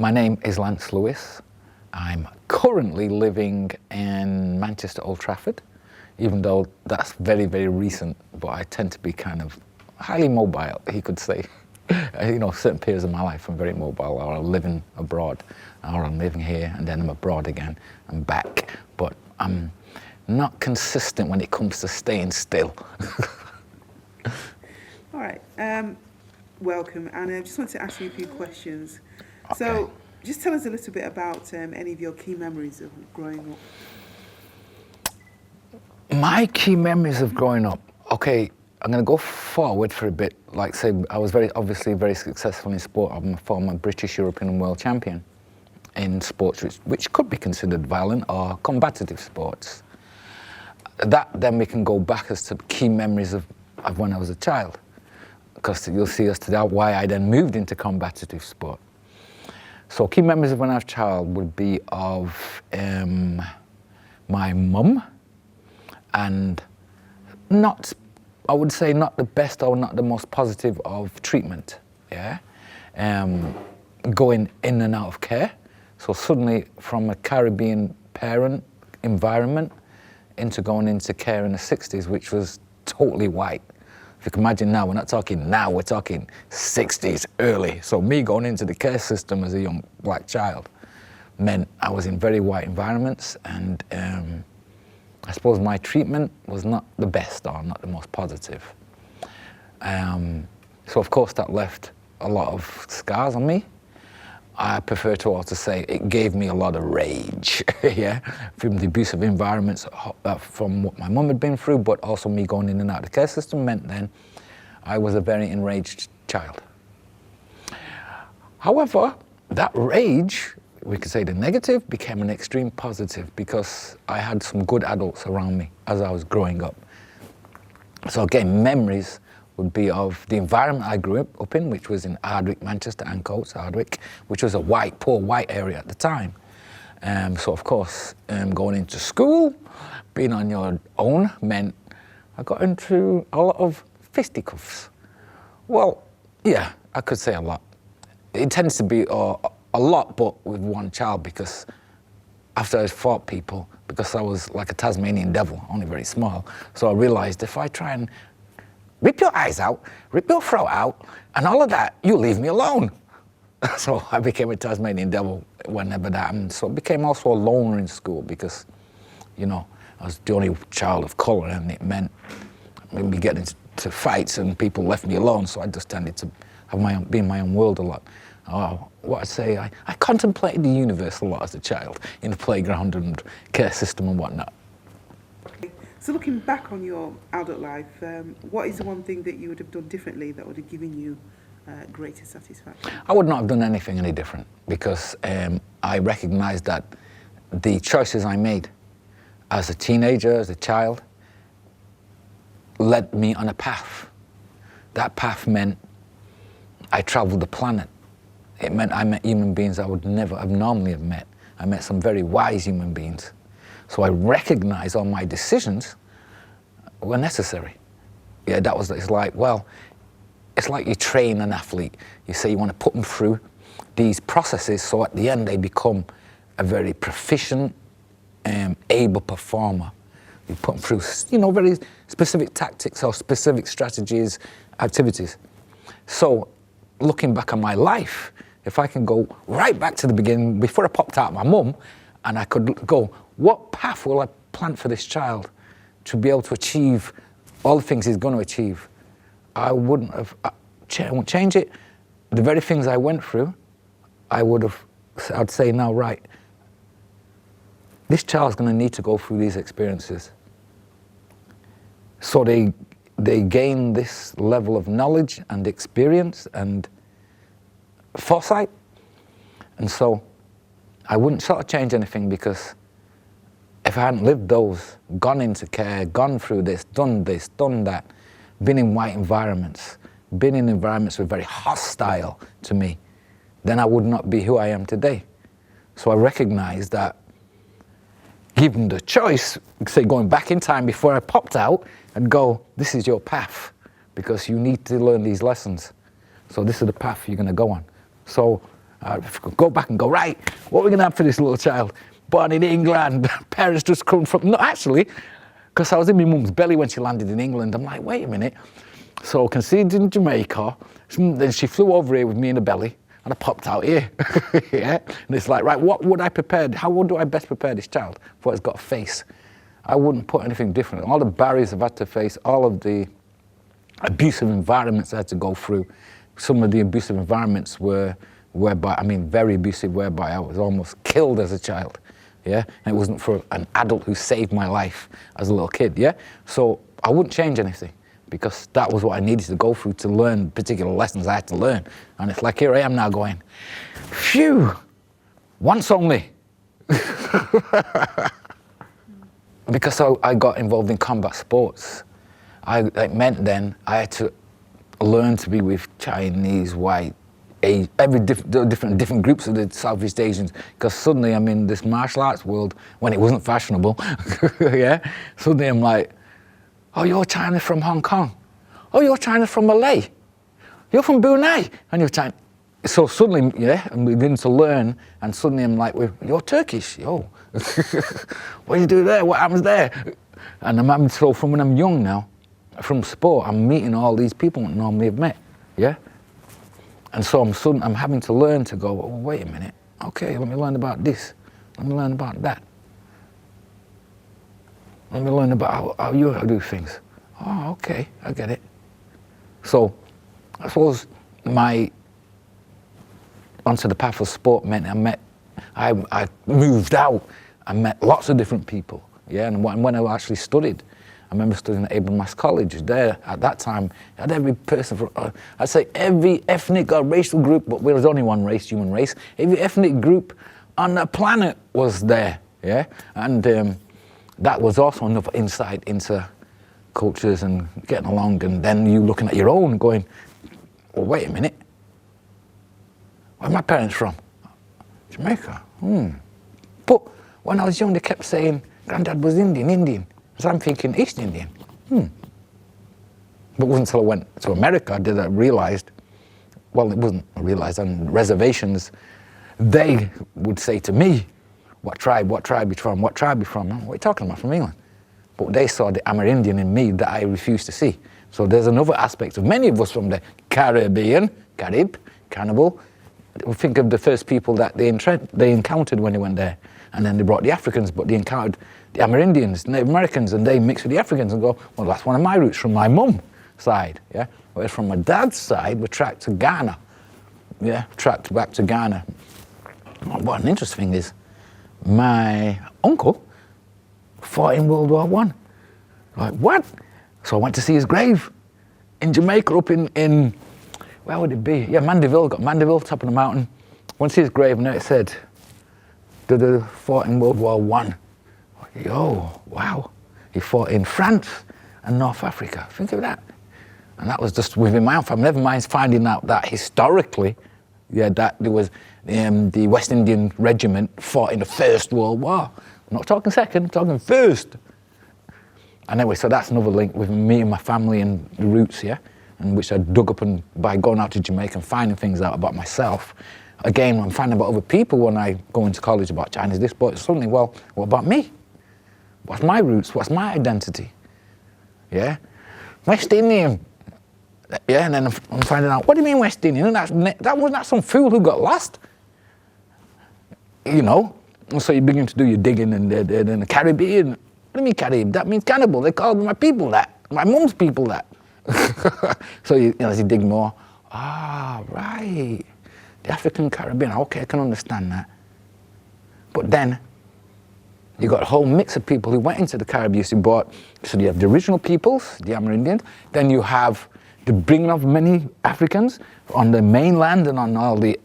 My name is Lance Lewis. I'm currently living in Manchester, Old Trafford, even though that's very, very recent, but I tend to be kind of highly mobile, you could say. Certain periods of my life I'm very mobile, or I'm living abroad, or I'm living here and then I'm abroad again and back. But I'm not consistent when it comes to staying still. All right, welcome, and I just want to ask you a few questions. Okay. So, just tell us a little bit about any of your key memories of growing up. My key memories of growing up, okay, I'm going to go forward for a bit. Like say, I was obviously very successful in sport. I'm a former British, European and world champion in sports which could be considered violent or combative sports. That then we can go back as to key memories of when I was a child, because you'll see as to that why I then moved into combative sport. So key memories of when I was a child would be of my mum, and I would say not the best or not the most positive of treatment, yeah? Going in and out of care. So suddenly from a Caribbean parent environment into going into care in the 60s, which was totally white. If you can imagine now, we're not talking now, we're talking 60s early. So me going into the care system as a young black child meant I was in very white environments, and I suppose my treatment was not the best or not the most positive. So of course that left a lot of scars on me. I prefer to also say it gave me a lot of rage, yeah, from the abusive environments, from what my mum had been through, but also me going in and out of the care system meant then I was a very enraged child. However, that rage, we could say the negative, became an extreme positive because I had some good adults around me as I was growing up. So again, memories would be of the environment I grew up in, which was in Ardwick, Manchester, and Coates, Ardwick, which was a poor white area at the time. So of course, going into school, being on your own meant I got into a lot of fisticuffs. Well, yeah, I could say a lot. It tends to be a lot, but with one child, because after I fought people, because I was like a Tasmanian devil, only very small, so I realized if I try and rip your eyes out, rip your throat out, and all of that, you leave me alone. So I became a Tasmanian devil whenever that, and so I became also a loner in school because, I was the only child of colour, and it meant maybe getting into fights and people left me alone, so I just tended to have be in my own world a lot. What I'd say, I contemplated the universe a lot as a child in the playground and care system and whatnot. So looking back on your adult life, what is the one thing that you would have done differently that would have given you greater satisfaction? I would not have done anything any different because I recognised that the choices I made as a teenager, as a child, led me on a path. That path meant I travelled the planet. It meant I met human beings I would never have normally have met. I met some very wise human beings. So I recognized all my decisions were necessary. Yeah, it's like you train an athlete. You say you want to put them through these processes so at the end they become a very proficient, able performer. You put them through, very specific tactics or specific strategies, activities. So looking back on my life, if I can go right back to the beginning, before I popped out my mum, and I could go, what path will I plant for this child to be able to achieve all the things he's going to achieve? I wouldn't have, I won't change it. The very things I went through, I'd say now, right, this child's going to need to go through these experiences. So they gain this level of knowledge and experience and foresight. And so I wouldn't sort of change anything, because if I hadn't lived those, gone into care, gone through this, done that, been in white environments, been in environments that were very hostile to me, then I would not be who I am today. So I recognize that given the choice, say going back in time before I popped out and go, this is your path, because you need to learn these lessons. So this is the path you're going to go on. So I'd go back and go, right, what are we going to have for this little child? Born in England, parents just come from, no, actually, because I was in my mum's belly when she landed in England. I'm like, wait a minute. So conceived in Jamaica, then she flew over here with me in the belly, and I popped out here. Yeah? And it's like, right, what would I prepare? How would I best prepare this child for it's got a face? I wouldn't put anything different. All the barriers I've had to face, all of the abusive environments I had to go through. Some of the abusive environments were very abusive, whereby I was almost killed as a child. Yeah, and it wasn't for an adult who saved my life as a little kid. Yeah, so I wouldn't change anything, because that was what I needed to go through to learn particular lessons I had to learn. And it's like, here I am now going, phew, once only. Because I got involved in combat sports, it meant then I had to learn to be with Chinese, white, different groups of the Southeast Asians, because suddenly I'm in this martial arts world when it wasn't fashionable. Yeah, suddenly I'm like, oh, you're China from Hong Kong. Oh, you're China from Malay. You're from Brunei, and you're China. So suddenly, yeah, I'm beginning to learn, and suddenly I'm like, well, you're Turkish. Yo, what do you do there? What happens there? And I'm having so from when I'm young now, from sport, I'm meeting all these people I normally have met. Yeah. And so I'm having to learn to go, oh, wait a minute, okay, let me learn about this, let me learn about that. Let me learn about how you do things. Oh, okay, I get it. So I suppose onto the path of sport meant I moved out, I met lots of different people, yeah, and when I actually studied, I remember studying at Abraham College. There, at that time, I had every person from, I'd say every ethnic or racial group, but there was only one race, human race. Every ethnic group on the planet was there, yeah? And that was also another insight into cultures and getting along. And then you looking at your own going, well, wait a minute. Where are my parents from? Jamaica. But when I was young, they kept saying, Granddad was Indian. So I'm thinking East Indian. But it wasn't until I went to America that I realized, well, it wasn't I realized, on reservations, they would say to me, what tribe you from, what tribe you from? What are you talking about, from England? But they saw the Amerindian in me that I refused to see. So there's another aspect of many of us from the Caribbean, cannibal. Think of the first people that they encountered when they went there. And then they brought the Africans, but they encountered the Amerindians, Native Americans, and they mixed with the Africans and go, well, that's one of my roots from my mum side, yeah? Whereas from my dad's side, we're tracked to Ghana, yeah? Tracked back to Ghana. What an interesting thing is, my uncle fought in World War I. Like, what? So I went to see his grave in Jamaica, up in where would it be? Yeah, Mandeville, got Mandeville, top of the mountain. Went to see his grave, and there it said, fought in World War I. Yo, wow. He fought in France and North Africa. Think of that. And that was just within my own family. Never mind finding out that historically, yeah, that there was the West Indian Regiment fought in the First World War. I'm not talking second, I'm talking first. And anyway, so that's another link with me and my family and the roots, yeah, and which I dug up by going out to Jamaica and finding things out about myself. Again, I'm finding about other people when I go into college about Chinese this, but suddenly, well, what about me? What's my roots? What's my identity? Yeah? West Indian. Yeah, and then I'm finding out, what do you mean West Indian? That wasn't that some fool who got lost? You know? And so you begin to do your digging in the Caribbean. What do you mean Caribbean? That means cannibal. They called my people that. My mum's people that. So as you dig more, right. The African Caribbean, okay, I can understand that. But then, you got a whole mix of people who went into the Caribbean. So you have the original peoples, the Amerindians, then you have the bringing of many Africans on the mainland and on all the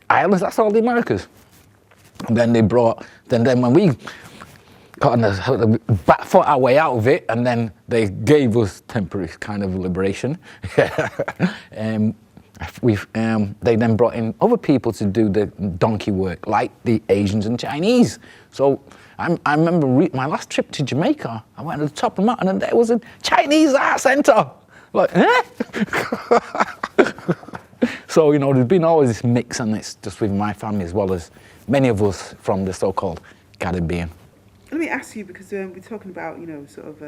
islands, that's all the Americas. And then they brought, then when we fought our way out of it, and then they gave us temporary kind of liberation. They then brought in other people to do the donkey work, like the Asians and Chinese. So I remember my last trip to Jamaica, I went to the top of the mountain and there was a Chinese art center. Like, eh? So, there's been always this mix, and it's just with my family as well as many of us from the so-called Caribbean. Let me ask you, because we're talking about, sort of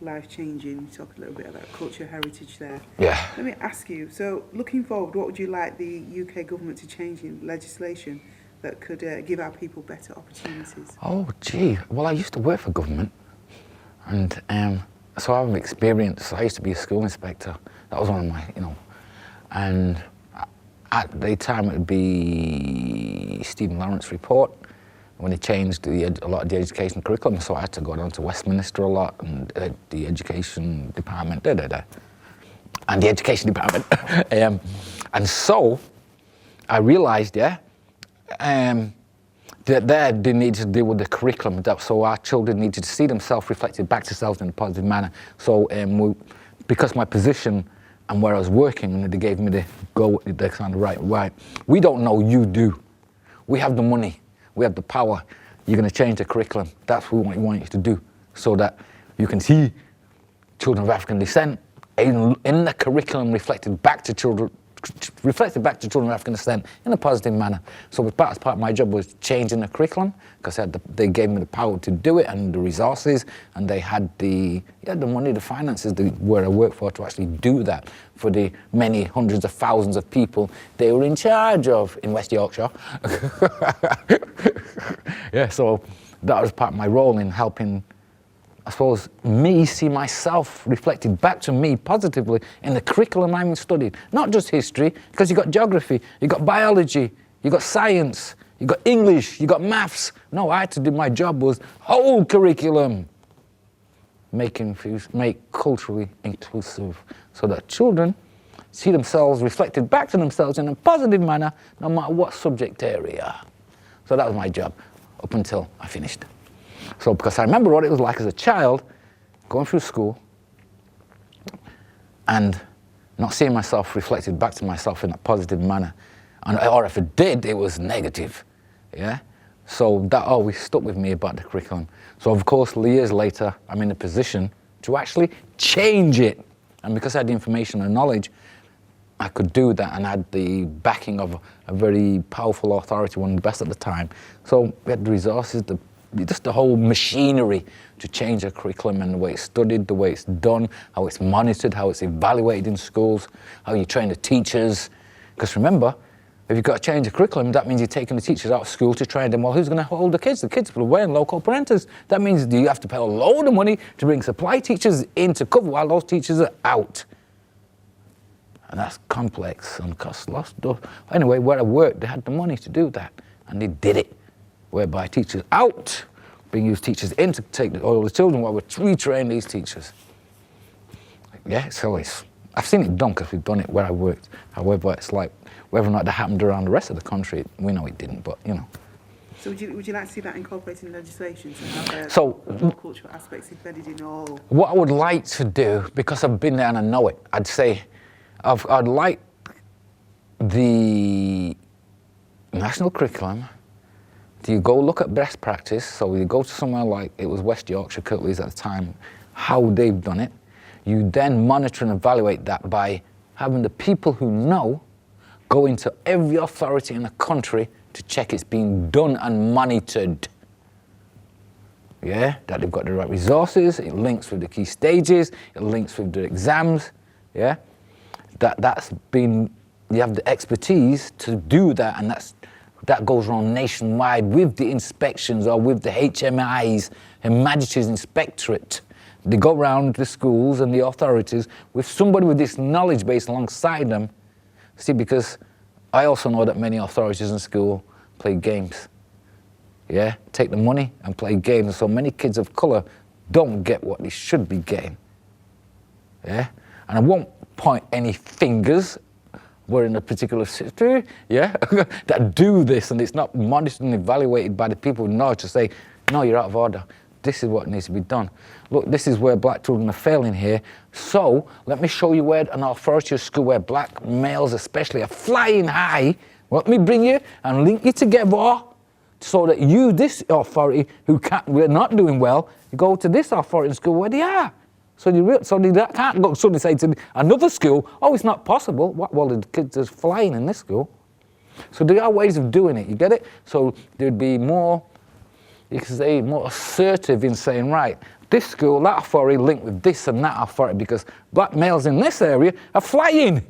life-changing, you talked a little bit about culture, heritage there. Yeah. Let me ask you, so looking forward, what would you like the UK government to change in legislation that could give our people better opportunities? Oh, gee. Well, I used to work for government, and so I have experience. I used to be a school inspector. That was one of my, and at the time it would be Stephen Lawrence report, when he changed a lot of the education curriculum, so I had to go down to Westminster a lot, and the education department, and the education department. And so I realised, that they needed to deal with the curriculum, so our children needed to see themselves reflected back to themselves in a positive manner. So because my position and where I was working, they gave me the go, the kind of right, we don't know, you do. We have the money. We have the power. You're going to change the curriculum. That's what we want you to do, so that you can see children of African descent in the curriculum reflected back to children of African descent in a positive manner. So part of my job was changing the curriculum, because they gave me the power to do it and the resources, and they had the money, the finances, where I work for, to actually do that for the many hundreds of thousands of people they were in charge of in West Yorkshire. Yeah, so that was part of my role in helping, I suppose, me see myself reflected back to me positively in the curriculum I'm studied. Not just history, because you got geography, you got biology, you got science, you got English, you got maths. No, I had to do, my job was whole curriculum. Make culturally inclusive, so that children see themselves reflected back to themselves in a positive manner, no matter what subject area. So that was my job, up until I finished. So, because I remember what it was like as a child, going through school and not seeing myself reflected back to myself in a positive manner. Or if it did, it was negative, yeah? So that always stuck with me about the curriculum. So of course, years later, I'm in a position to actually change it. And because I had the information and knowledge, I could do that, and I had the backing of a very powerful authority, one of the best at the time. So we had the resources, just the whole machinery to change the curriculum and the way it's studied, the way it's done, how it's monitored, how it's evaluated in schools, how you train the teachers. Because remember, if you've got to change the curriculum, that means you're taking the teachers out of school to train them. Well, who's going to hold the kids? The kids will wear local parenters. That means you have to pay a load of money to bring supply teachers in to cover while those teachers are out. And that's complex and costs a lot of stuff. Anyway, where I worked, they had the money to do that, and they did it. Whereby teachers out, being used teachers in to take all the children while we retrain these teachers. Yeah, so I've seen it done, because we've done it where I worked. However, it's like, whether or not that happened around the rest of the country, we know it didn't, but So would you like to see that incorporated in legislation, to have so cultural aspects embedded in all? What I would like to do, because I've been there and I know it, I'd say, I'd like the national curriculum. You go look at best practice, so you go to somewhere like, it was West Yorkshire, Kirklees at the time, how they've done it. You then monitor and evaluate that by having the people who know go into every authority in the country to check it's being done and monitored. Yeah, that they've got the right resources, it links with the key stages, it links with the exams, yeah. You have the expertise to do that, and that goes around nationwide with the inspections, or with the HMIs, Her Majesty's Inspectorate. They go around the schools and the authorities with somebody with this knowledge base alongside them. See, because I also know that many authorities in school play games. Yeah, take the money and play games. So many kids of colour don't get what they should be getting. Yeah, and I won't point any fingers. We're in a particular city, yeah, that do this, and it's not monitored and evaluated by the people who know to say, no, you're out of order. This is what needs to be done. Look, this is where black children are failing here. So let me show you where an authority school where black males especially are flying high. Let me bring you and link you together so that you, this authority, we're not doing well, you go to this authority school where they are. So they can't go suddenly say to another school, oh, it's not possible. Well, the kids are flying in this school. So there are ways of doing it, you get it? So there'd be more, you could say, more assertive in saying, right, this school, that authority linked with this and that authority because black males in this area are flying.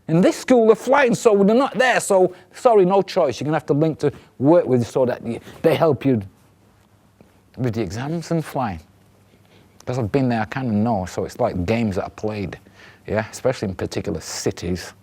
In this school, they're flying, so they're not there. So, sorry, no choice. You're going to have to link to work with so that they help you with the exams and flying. Because I've been there, I kind of know. So it's like games that are played, yeah, especially in particular cities.